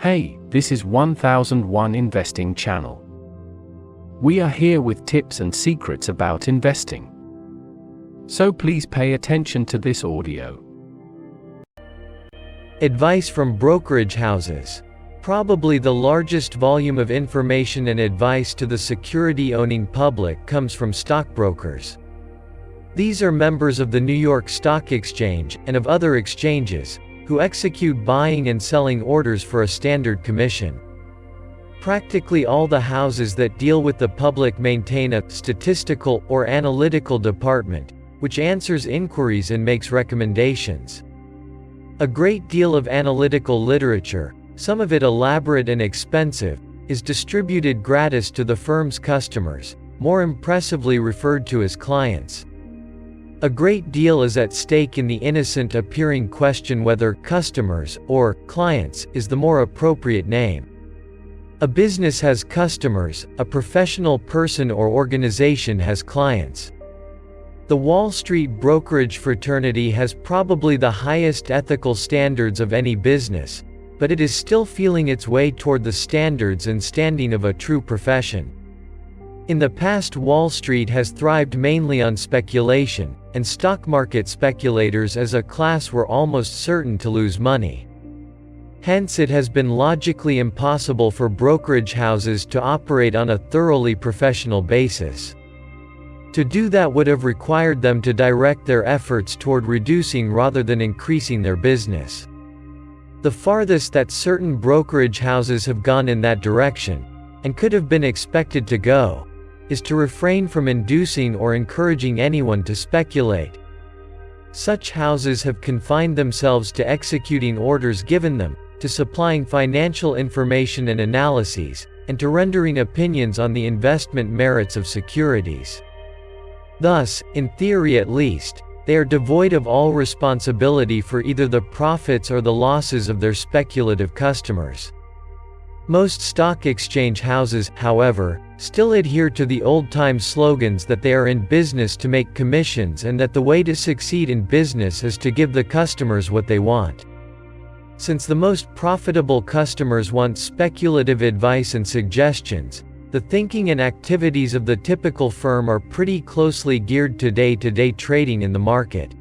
Hey, this is 1001 Investing Channel. We are here with tips and secrets about investing. So please pay attention to this audio. Advice from brokerage houses. Probably the largest volume of information and advice to the security-owning public comes from stockbrokers. These are members of the New York Stock Exchange and of other exchanges, who execute buying and selling orders for a standard commission. Practically all the houses that deal with the public maintain a statistical or analytical department, which answers inquiries and makes recommendations. A great deal of analytical literature, some of it elaborate and expensive, is distributed gratis to the firm's customers, more impressively referred to as clients. A great deal is at stake in the innocent-appearing question whether customers or clients is the more appropriate name. A business has customers, a professional person or organization has clients. The Wall Street brokerage fraternity has probably the highest ethical standards of any business, but it is still feeling its way toward the standards and standing of a true profession. In the past, Wall Street has thrived mainly on speculation, and stock market speculators as a class were almost certain to lose money. Hence it has been logically impossible for brokerage houses to operate on a thoroughly professional basis. To do that would have required them to direct their efforts toward reducing rather than increasing their business. The farthest that certain brokerage houses have gone in that direction, and could have been expected to go, is to refrain from inducing or encouraging anyone to speculate. Such houses have confined themselves to executing orders given them, to supplying financial information and analyses, and to rendering opinions on the investment merits of securities. Thus, in theory at least, they are devoid of all responsibility for either the profits or the losses of their speculative customers. Most stock exchange houses, however, still adhere to the old-time slogans that they are in business to make commissions and that the way to succeed in business is to give the customers what they want. Since the most profitable customers want speculative advice and suggestions, the thinking and activities of the typical firm are pretty closely geared to day-to-day trading in the market.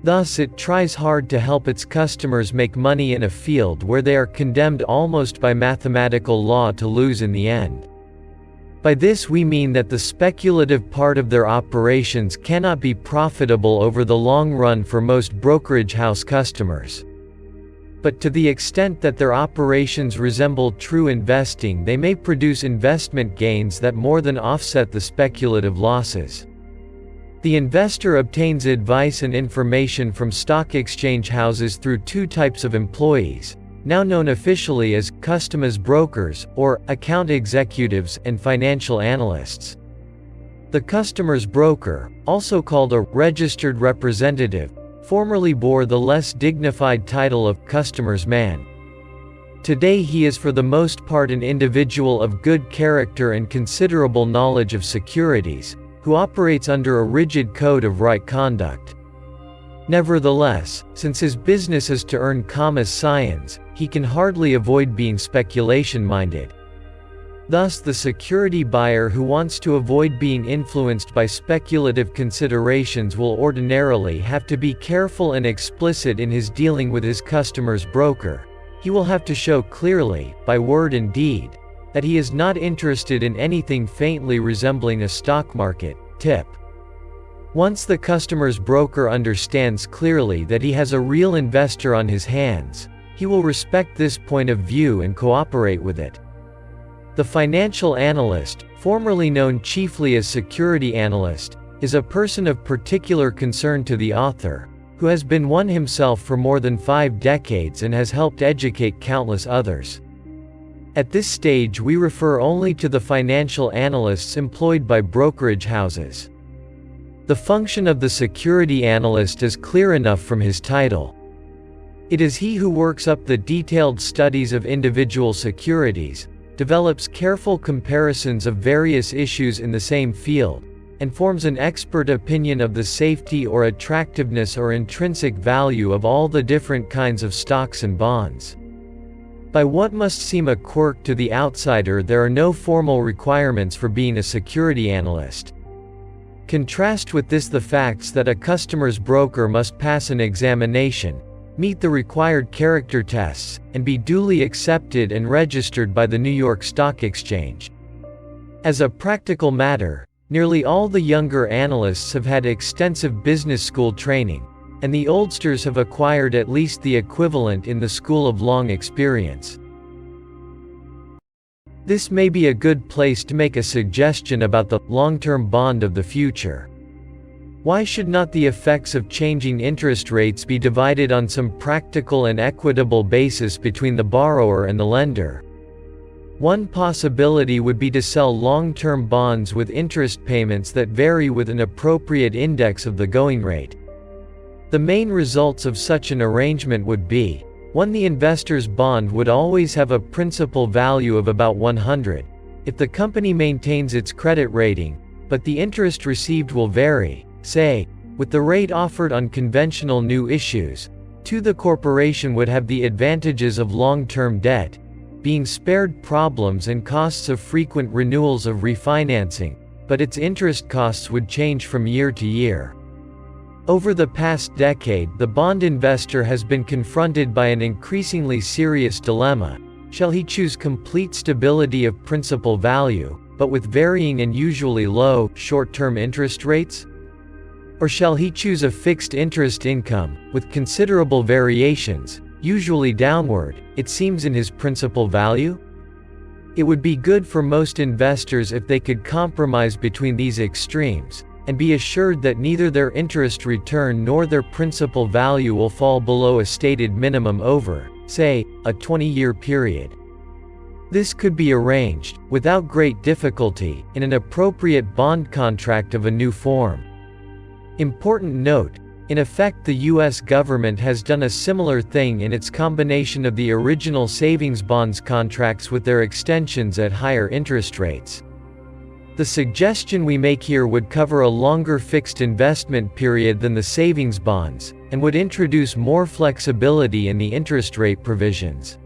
Thus it tries hard to help its customers make money in a field where they are condemned almost by mathematical law to lose in the end. By this we mean that the speculative part of their operations cannot be profitable over the long run for most brokerage house customers. But to the extent that their operations resemble true investing, they may produce investment gains that more than offset the speculative losses. The investor obtains advice and information from stock exchange houses through two types of employees, now known officially as customers brokers, or account executives, and financial analysts. The customer's broker, also called a registered representative, formerly bore the less dignified title of customer's man. Today he is for the most part an individual of good character and considerable knowledge of securities, who operates under a rigid code of right conduct. Nevertheless, since his business is to earn scions, he can hardly avoid being speculation-minded. Thus the security buyer who wants to avoid being influenced by speculative considerations will ordinarily have to be careful and explicit in his dealing with his customer's broker. He will have to show clearly, by word and deed, that he is not interested in anything faintly resembling a stock market tip. Once the customer's broker understands clearly that he has a real investor on his hands, he will respect this point of view and cooperate with it. The financial analyst, formerly known chiefly as security analyst, is a person of particular concern to the author, who has been one himself for more than 5 decades and has helped educate countless others. At this stage we refer only to the financial analysts employed by brokerage houses. The function of the security analyst is clear enough from his title. It is he who works up the detailed studies of individual securities, develops careful comparisons of various issues in the same field, and forms an expert opinion of the safety or attractiveness or intrinsic value of all the different kinds of stocks and bonds. By what must seem a quirk to the outsider, there are no formal requirements for being a security analyst. Contrast with this the facts that a customer's broker must pass an examination, meet the required character tests, and be duly accepted and registered by the New York Stock Exchange. As a practical matter, nearly all the younger analysts have had extensive business school training, and the oldsters have acquired at least the equivalent in the school of long experience. This may be a good place to make a suggestion about the long-term bond of the future. Why should not the effects of changing interest rates be divided on some practical and equitable basis between the borrower and the lender? One possibility would be to sell long-term bonds with interest payments that vary with an appropriate index of the going rate. The main results of such an arrangement would be: 1. The investor's bond would always have a principal value of about 100, if the company maintains its credit rating, but the interest received will vary, say, with the rate offered on conventional new issues. 2. The corporation would have the advantages of long-term debt, being spared problems and costs of frequent renewals of refinancing, but its interest costs would change from year to year. Over the past decade, the bond investor has been confronted by an increasingly serious dilemma. Shall he choose complete stability of principal value, but with varying and usually low, short-term interest rates? Or shall he choose a fixed interest income, with considerable variations, usually downward, it seems, in his principal value? It would be good for most investors if they could compromise between these extremes, and be assured that neither their interest return nor their principal value will fall below a stated minimum over, say, a 20-year period. This could be arranged, without great difficulty, in an appropriate bond contract of a new form. Important note: in effect, the U.S. government has done a similar thing in its combination of the original savings bonds contracts with their extensions at higher interest rates. The suggestion we make here would cover a longer fixed investment period than the savings bonds, and would introduce more flexibility in the interest rate provisions.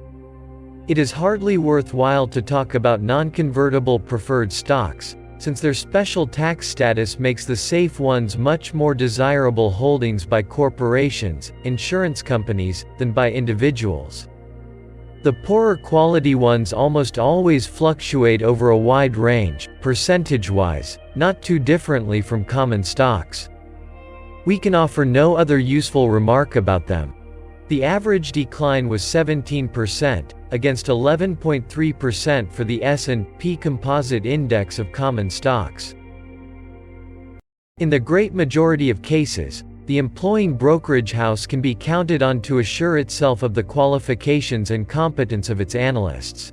It is hardly worthwhile to talk about non-convertible preferred stocks, since their special tax status makes the safe ones much more desirable holdings by corporations, insurance companies, than by individuals. The poorer quality ones almost always fluctuate over a wide range, percentage-wise, not too differently from common stocks. We can offer no other useful remark about them. The average decline was 17%, against 11.3% for the S&P Composite Index of common stocks. In the great majority of cases, the employing brokerage house can be counted on to assure itself of the qualifications and competence of its analysts.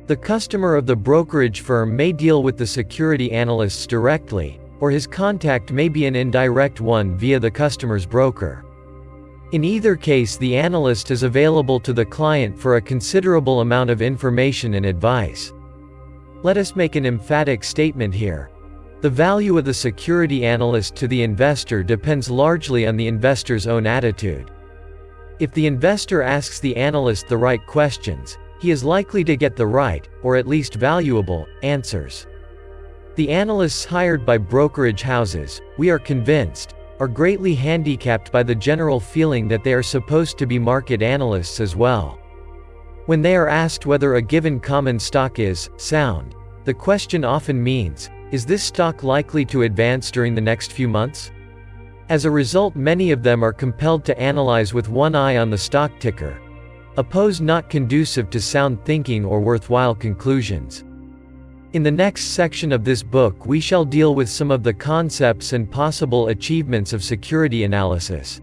The customer of the brokerage firm may deal with the security analysts directly, or his contact may be an indirect one via the customer's broker. In either case, the analyst is available to the client for a considerable amount of information and advice. Let us make an emphatic statement here. The value of the security analyst to the investor depends largely on the investor's own attitude. If the investor asks the analyst the right questions, he is likely to get the right, or at least valuable, answers. The analysts hired by brokerage houses, we are convinced, are greatly handicapped by the general feeling that they are supposed to be market analysts as well. When they are asked whether a given common stock is sound, the question often means, is this stock likely to advance during the next few months? As a result, many of them are compelled to analyze with one eye on the stock ticker, a pose not conducive to sound thinking or worthwhile conclusions. In the next section of this book, we shall deal with some of the concepts and possible achievements of security analysis.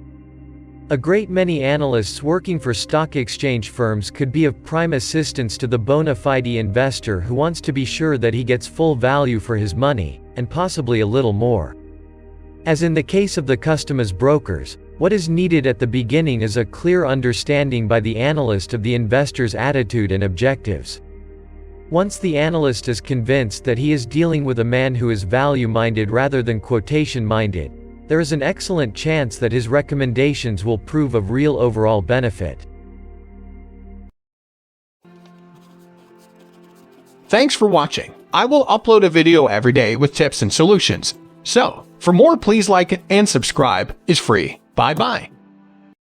A great many analysts working for stock exchange firms could be of prime assistance to the bona fide investor who wants to be sure that he gets full value for his money, and possibly a little more. As in the case of the customer's brokers, what is needed at the beginning is a clear understanding by the analyst of the investor's attitude and objectives. Once the analyst is convinced that he is dealing with a man who is value-minded rather than quotation-minded, there is an excellent chance that his recommendations will prove of real overall benefit. Thanks for watching. I will upload a video every day with tips and solutions. So, for more, please like it and subscribe. It's free. Bye-bye.